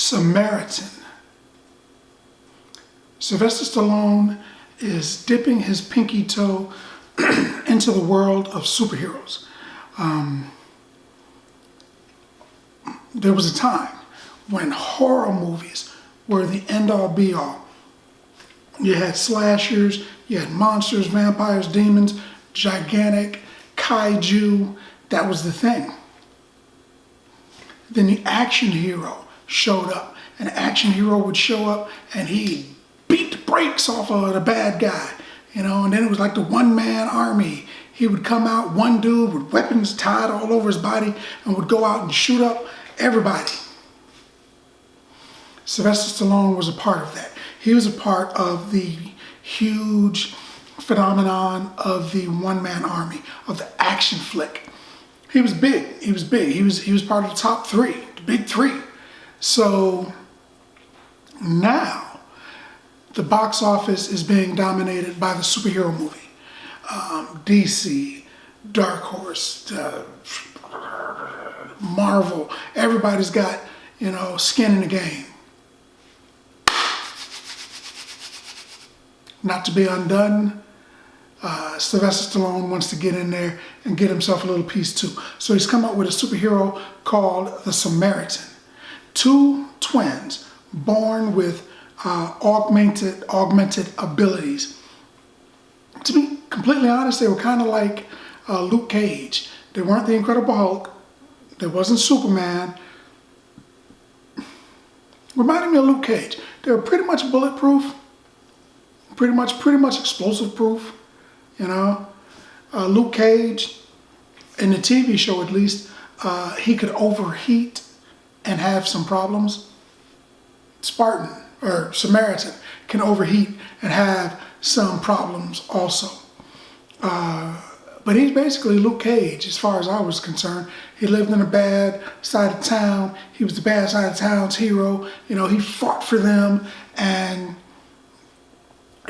Samaritan. Sylvester Stallone is dipping his pinky toe into the world of superheroes. There was a time when horror movies were the end-all be-all. You had slashers, you had monsters, vampires, demons, gigantic, kaiju. That was the thing. Then the action hero showed up. An action hero would show up and he'd beat the brakes off of the bad guy, and then it was like the one-man army. He would come out, one dude with weapons tied all over his body, and would go out and shoot up everybody. Sylvester Stallone was a part of that. He was a part of the huge phenomenon of the one-man army, of the action flick. He was big. He was big. He was part of the top three, the big three. So now the box office is being dominated by the superhero movie. DC, Dark Horse, Marvel. Everybody's got, skin in the game. Not to be undone, Sylvester Stallone wants to get in there and get himself a little piece too. So he's come up with a superhero called the Samaritan. Two twins born with augmented abilities. To be completely honest, they were kind of like Luke Cage. They weren't the Incredible Hulk. They wasn't Superman. Reminded me of Luke Cage. They were pretty much bulletproof. Pretty much explosive proof, Luke Cage, in the TV show at least, he could overheat and have some problems. Samaritan can overheat and have some problems also. But he's basically Luke Cage as far as I was concerned. He lived in a bad side of town. He was the bad side of town's hero. He fought for them, and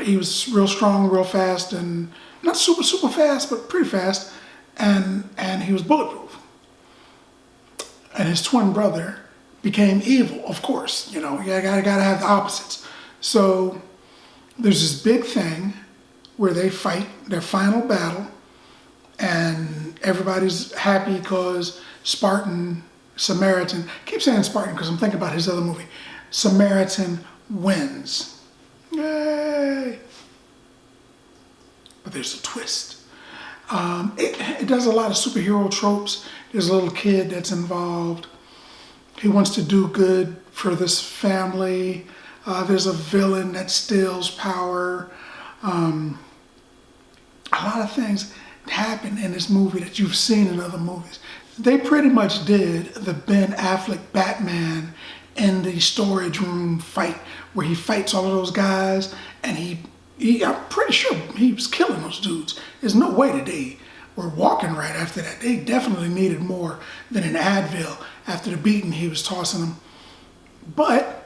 he was real strong, real fast, and not super fast, but pretty fast, and he was bulletproof. And his twin brother became evil, of course. You gotta have the opposites. So there's this big thing where they fight their final battle, and everybody's happy because Samaritan, I keep saying Spartan because I'm thinking about his other movie, Samaritan wins. Yay! But there's a twist. It does a lot of superhero tropes. There's a little kid that's involved. He wants to do good for this family. There's a villain that steals power. A lot of things happen in this movie that you've seen in other movies. They pretty much did the Ben Affleck Batman in the storage room fight where he fights all of those guys, and I'm pretty sure he was killing those dudes. There's no way that they were walking right after that. They definitely needed more than an Advil after the beating he was tossing them. But,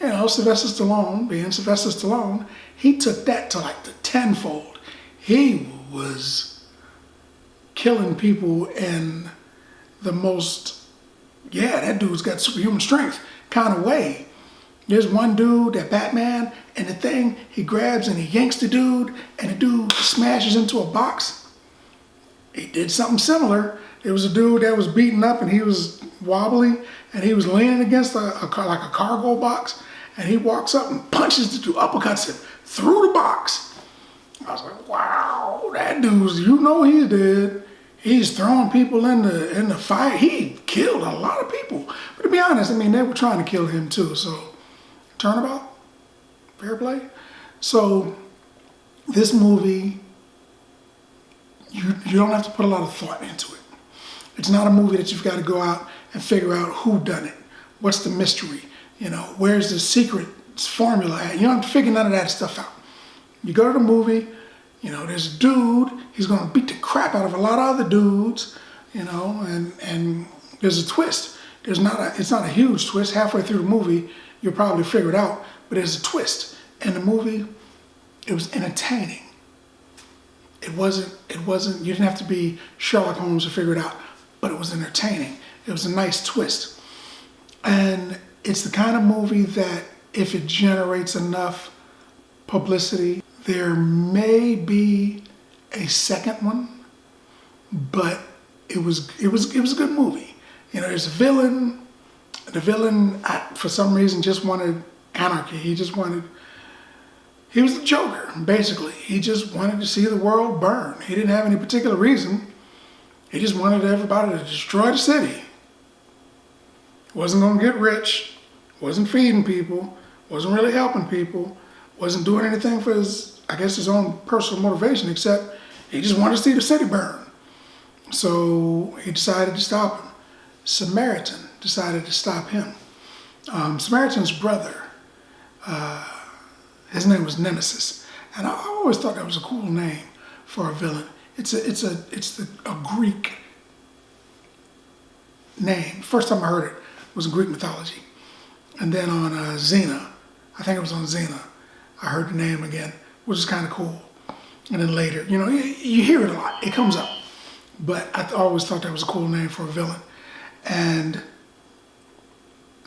Sylvester Stallone, being Sylvester Stallone, he took that to like the tenfold. He was killing people in the most, that dude's got superhuman strength kind of way. There's one dude, that Batman, and the thing, he grabs and he yanks the dude, and the dude smashes into a box. He did something similar. There was a dude that was beaten up and he was wobbly, and he was leaning against like a cargo box, and he walks up and punches the dude, uppercuts him through the box. I was like, wow, that dude's, he did. He's throwing people in the fire. He killed a lot of people. But to be honest, they were trying to kill him too, so turnabout, fair play. So this movie, you don't have to put a lot of thought into it. It's not a movie that you've got to go out and figure out who done it. What's the mystery? Where's the secret formula at? You don't have to figure none of that stuff out. You go to the movie, there's a dude, he's gonna beat the crap out of a lot of other dudes, and there's a twist. It's not a huge twist. Halfway through the movie, you'll probably figure it out, but there's a twist. In the movie, it was entertaining. It wasn't, you didn't have to be Sherlock Holmes to figure it out, but it was entertaining. It was a nice twist. And it's the kind of movie that if it generates enough publicity, there may be a second one, but it was a good movie. You know, there's a villain. The villain, for some reason, just wanted anarchy. He was the Joker, basically. He just wanted to see the world burn. He didn't have any particular reason. He just wanted everybody to destroy the city. Wasn't gonna get rich, wasn't feeding people, wasn't really helping people, wasn't doing anything for his own personal motivation, except he just wanted to see the city burn. So he decided to stop him. Samaritan decided to stop him. Samaritan's brother, his name was Nemesis, and I always thought that was a cool name for a villain. It's a Greek name. First time I heard it was in Greek mythology, and then on Xena, I think it was on Xena, I heard the name again, which is kind of cool. And then later, you know, you hear it a lot. It comes up, but I always thought that was a cool name for a villain, and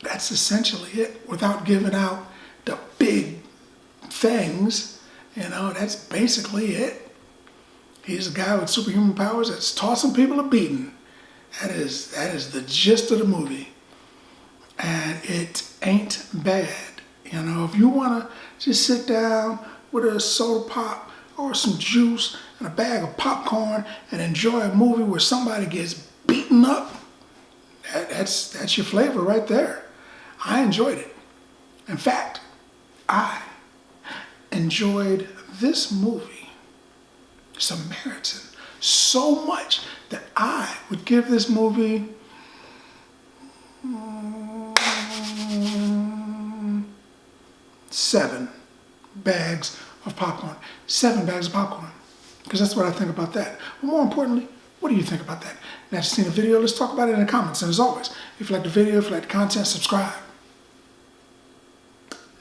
that's essentially it. Without giving out the big things, you know, that's basically it. He's a guy with superhuman powers that's tossing people a beating. That is the gist of the movie. And it ain't bad. You know, if you want to just sit down with a soda pop or some juice and a bag of popcorn and enjoy a movie where somebody gets beaten up, that's your flavor right there. I enjoyed it. In fact, I enjoyed this movie, Samaritan, so much that I would give this movie 7 bags of popcorn. 7 bags of popcorn. Because that's what I think about that. But more importantly, what do you think about that? Now that you've seen the video, let's talk about it in the comments. And as always, if you like the video, if you like the content, subscribe.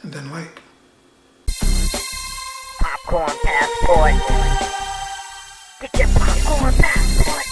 And then like. Popcorn passport. Get your popcorn passport.